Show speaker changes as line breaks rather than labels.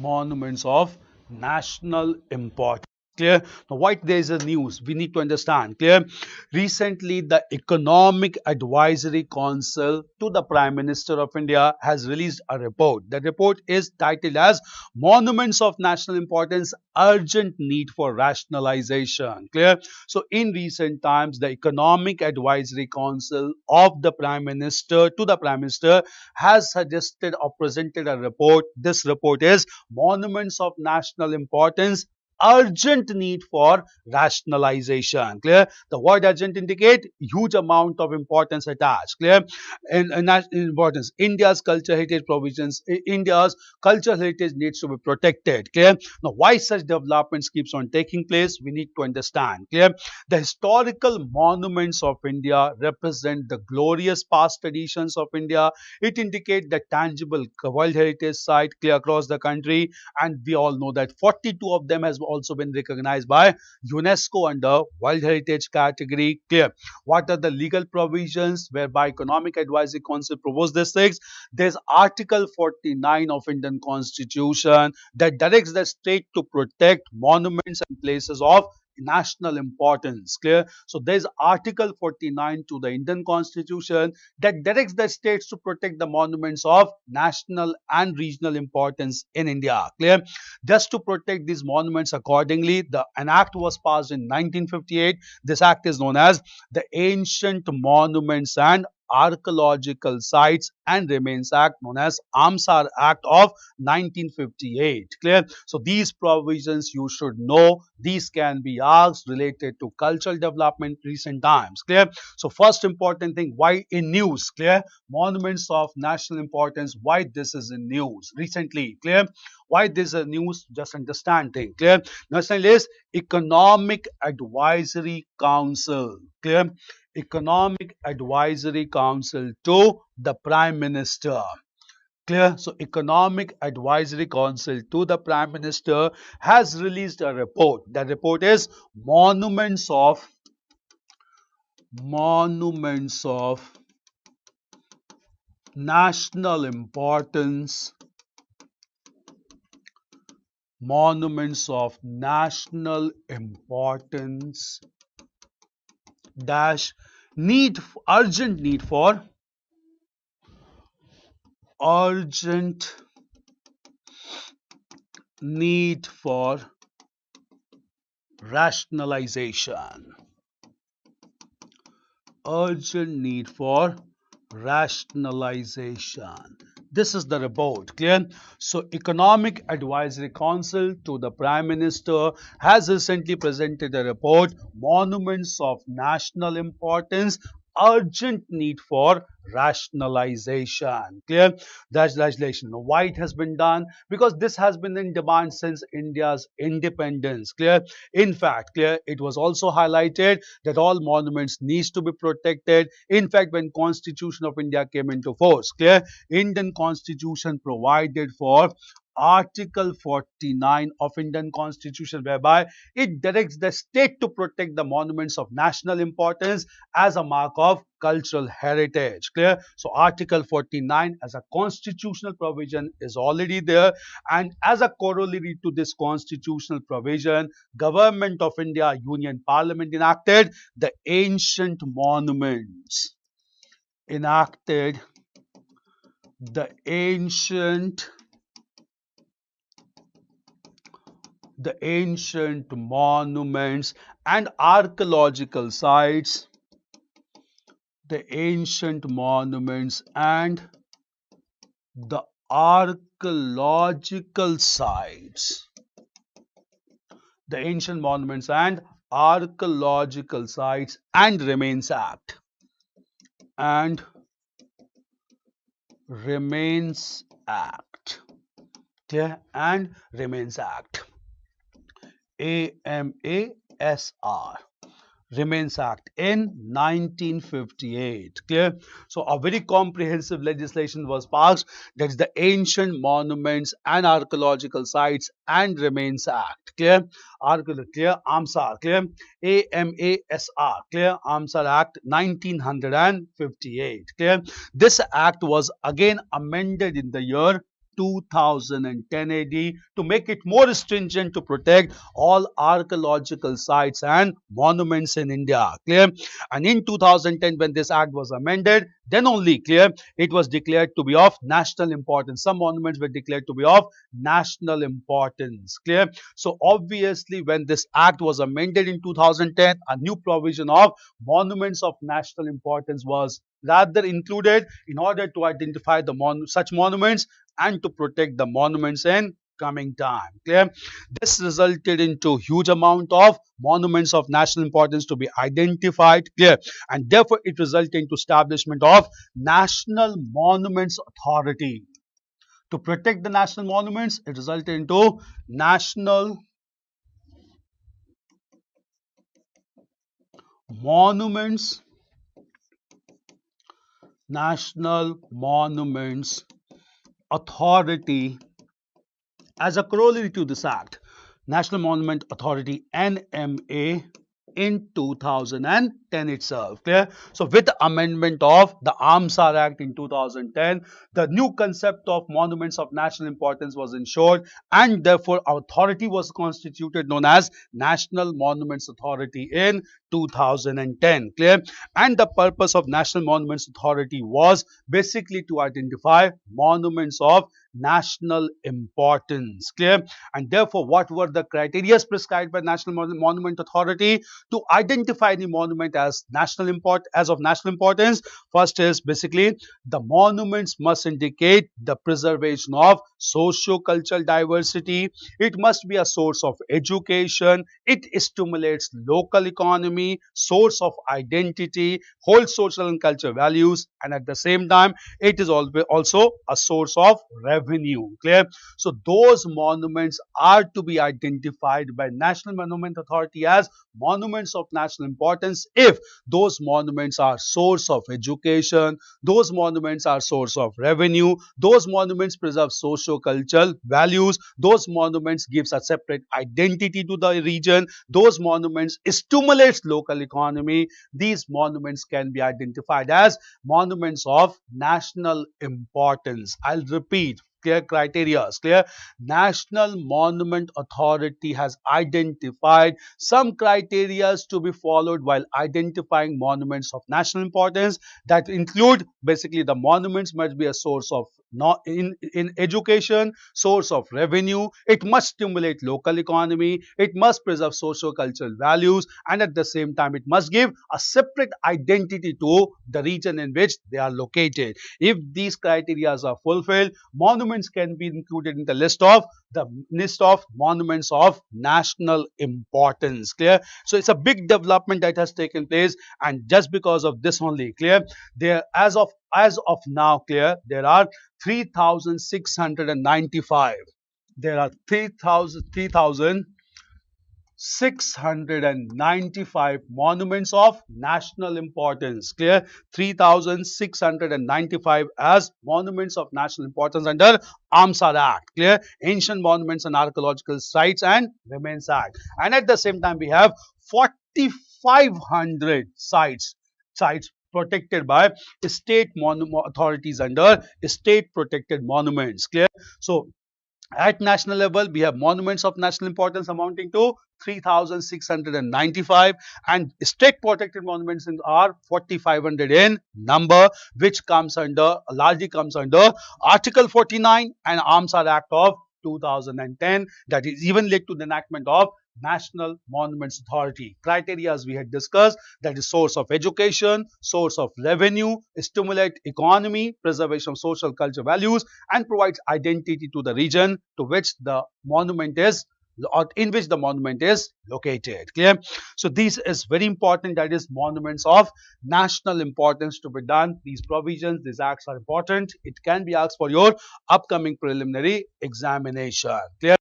monuments of national importance. Clear? Now, why there is a news? We need to understand. Clear? Recently, the Economic Advisory Council to the Prime Minister of India has released a report. The report is titled as Monuments of National Importance, Urgent Need for Rationalization. Clear? So, in recent times, the Economic Advisory Council of the Prime Minister to the Prime Minister has suggested or presented a report. This report is Monuments of National Importance, Urgent Need for Rationalization. Clear? The word urgent indicate huge amount of importance attached. Clear? In national importance, India's cultural heritage provisions, India's cultural heritage needs to be protected. Clear? Now, why such developments keeps on taking place? We need to understand. Clear? The historical monuments of India represent the glorious past traditions of India. It indicates the tangible World Heritage Site clear across the country, and we all know that 42 of them has also been recognized by UNESCO under World Heritage category. Clear? What are the legal provisions whereby Economic Advisory Council proposed these things? There's Article 49 of Indian Constitution that directs the state to protect monuments and places of national importance. Clear? So there's Article 49 to the Indian Constitution that directs the states to protect the monuments of national and regional importance in India. Clear? Just to protect these monuments accordingly, an act was passed in 1958. This act is known as the Ancient Monuments and Archaeological Sites and Remains Act, known as AMSAR Act of 1958. Clear? So these provisions you should know. These can be asked related to cultural development recent times. Clear? So first important thing, why in news? Clear? Monuments of national importance, why this is in news recently? Clear? Why this is news? Just understanding. Clear? National is Economic Advisory Council. Clear? Economic Advisory Council to the Prime Minister. Clear? So, Economic Advisory Council to the Prime Minister has released a report. The report is Monuments of National Importance. Monuments of National Importance dash urgent need for rationalization. Urgent need for rationalization. This is the report. Clear? So, Economic Advisory Council to the Prime Minister has recently presented a report, Monuments of National Importance, Urgent Need for Rationalization. Clear? That's rationalization. Why it has been done? Because this has been in demand since India's independence. Clear? In fact, clear, it was also highlighted that all monuments needs to be protected. In fact, when Constitution of India came into force, clear, Indian Constitution provided for Article 49 of Indian Constitution, whereby it directs the state to protect the monuments of national importance as a mark of cultural heritage. Clear? So Article 49 as a constitutional provision is already there, and as a corollary to this constitutional provision, Government of India Union Parliament enacted the Ancient Monuments. Enacted the Ancient Monuments and Archaeological Sites. The Ancient Monuments and the Archaeological Sites. The Ancient Monuments and Archaeological Sites and Remains Act. And Remains Act. Clear? And Remains Act. AMASR. Remains Act in 1958. Clear? So a very comprehensive legislation was passed, that is the Ancient Monuments and Archaeological Sites and Remains Act. Clear? Clear? AMSAR. Clear? AMASR. Clear? AMSAR Act 1958. Clear? This act was again amended in the year 2010 AD to make it more stringent to protect all archaeological sites and monuments in India. Clear? And in 2010, when this act was amended, then only clear it was declared to be of national importance. Some monuments were declared to be of national importance. Clear? So obviously, when this act was amended in 2010, a new provision of monuments of national importance was rather included in order to identify the such monuments and to protect the monuments in coming time. Clear? This resulted into huge amount of monuments of national importance to be identified. Clear? And therefore it resulted into establishment of National Monuments Authority. To protect the national monuments, it resulted into Monuments National Monuments Authority. As a corollary to this act, National Monument Authority NMA in 2010 itself. Clear? So with the amendment of the Armsar Act in 2010, the new concept of monuments of national importance was ensured, and therefore authority was constituted known as National Monuments Authority in 2010. Clear? And the purpose of National Monuments Authority was basically to identify monuments of national importance. Clear? And therefore, what were the criteria prescribed by National Monument Authority to identify the monument as of national importance? First is basically the monuments must indicate the preservation of socio-cultural diversity. It must be a source of education. It stimulates local economy, source of identity, holds social and cultural values, and at the same time, it is also a source of revenue. Clear? So those monuments are to be identified by National Monument Authority as monuments of national importance if those monuments are source of education, those monuments are source of revenue, those monuments preserve socio-cultural values, those monuments gives a separate identity to the region, those monuments stimulates local economy. These monuments can be identified as monuments of national importance. I'll repeat. Clear criteria. Clear? National Monument Authority has identified some criteria to be followed while identifying monuments of national importance, that include basically the monuments must be a source of in education, source of revenue, it must stimulate local economy, it must preserve socio-cultural values, and at the same time it must give a separate identity to the region in which they are located. If these criteria are fulfilled, monuments can be included in the list of monuments of national importance. Clear? So it's a big development that has taken place, and just because of this only, clear, there as of now, clear, there are 3,695. There are 3,695 monuments of national importance. Clear? 3,695 as monuments of national importance under Armsar Act. Clear? Ancient Monuments and Archaeological Sites and Remains Act. And at the same time, we have 4,500 sites protected by state authorities under state protected monuments. Clear? So at national level, we have monuments of national importance amounting to 3,695, and state protected monuments are 4,500 in number, which largely comes under Article 49 and Armsar Act of 2010, that is even led to the enactment of National Monuments Authority. Criteria as we had discussed, that is source of education, source of revenue, stimulate economy, preservation of social culture values, and provides identity to the region to which the monument is or in which the monument is located. Clear? So this is very important, that is monuments of national importance to be done. These provisions, these acts are important. It can be asked for your upcoming preliminary examination. Clear?